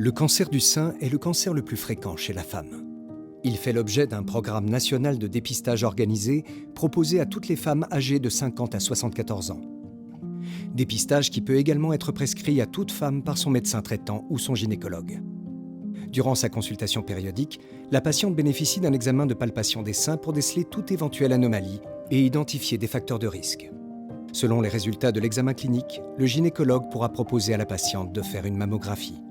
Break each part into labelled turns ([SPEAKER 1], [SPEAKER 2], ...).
[SPEAKER 1] Le cancer du sein est le cancer le plus fréquent chez la femme. Il fait l'objet d'un programme national de dépistage organisé proposé à toutes les femmes âgées de 50 à 74 ans. Dépistage qui peut également être prescrit à toute femme par son médecin traitant ou son gynécologue. Durant sa consultation périodique, la patiente bénéficie d'un examen de palpation des seins pour déceler toute éventuelle anomalie et identifier des facteurs de risque. Selon les résultats de l'examen clinique, le gynécologue pourra proposer à la patiente de faire une mammographie.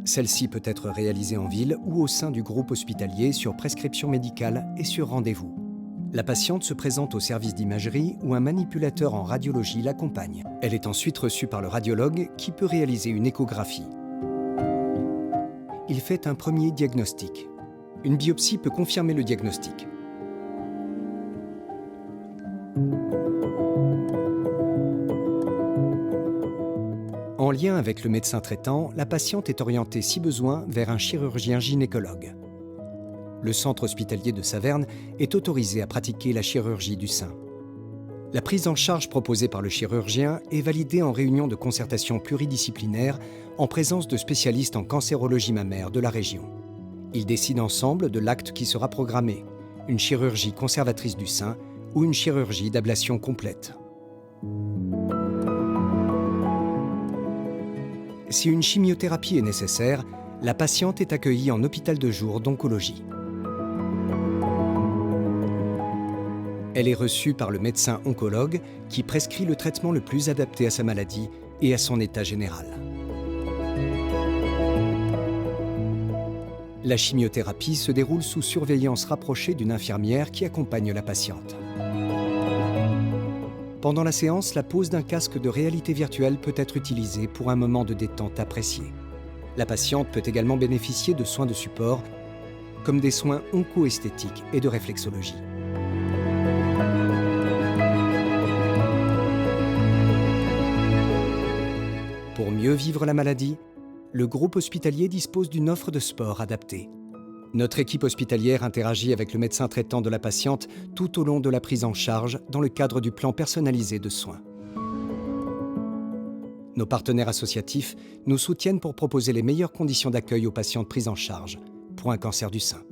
[SPEAKER 1] Celle-ci peut être réalisée en ville ou au sein du groupe hospitalier sur prescription médicale et sur rendez-vous. La patiente se présente au service d'imagerie où un manipulateur en radiologie l'accompagne. Elle est ensuite reçue par le radiologue qui peut réaliser une échographie. Il fait un premier diagnostic. Une biopsie peut confirmer le diagnostic. En lien avec le médecin traitant, la patiente est orientée si besoin vers un chirurgien gynécologue. Le centre hospitalier de Saverne est autorisé à pratiquer la chirurgie du sein. La prise en charge proposée par le chirurgien est validée en réunion de concertation pluridisciplinaire en présence de spécialistes en cancérologie mammaire de la région. Ils décident ensemble de l'acte qui sera programmé, une chirurgie conservatrice du sein ou une chirurgie d'ablation complète. Si une chimiothérapie est nécessaire, la patiente est accueillie en hôpital de jour d'oncologie. Elle est reçue par le médecin oncologue qui prescrit le traitement le plus adapté à sa maladie et à son état général. La chimiothérapie se déroule sous surveillance rapprochée d'une infirmière qui accompagne la patiente. Pendant la séance, la pose d'un casque de réalité virtuelle peut être utilisée pour un moment de détente apprécié. La patiente peut également bénéficier de soins de support, comme des soins onco-esthétiques et de réflexologie. Pour mieux vivre la maladie, le groupe hospitalier dispose d'une offre de sport adaptée. Notre équipe hospitalière interagit avec le médecin traitant de la patiente tout au long de la prise en charge dans le cadre du plan personnalisé de soins. Nos partenaires associatifs nous soutiennent pour proposer les meilleures conditions d'accueil aux patientes prises en charge pour un cancer du sein.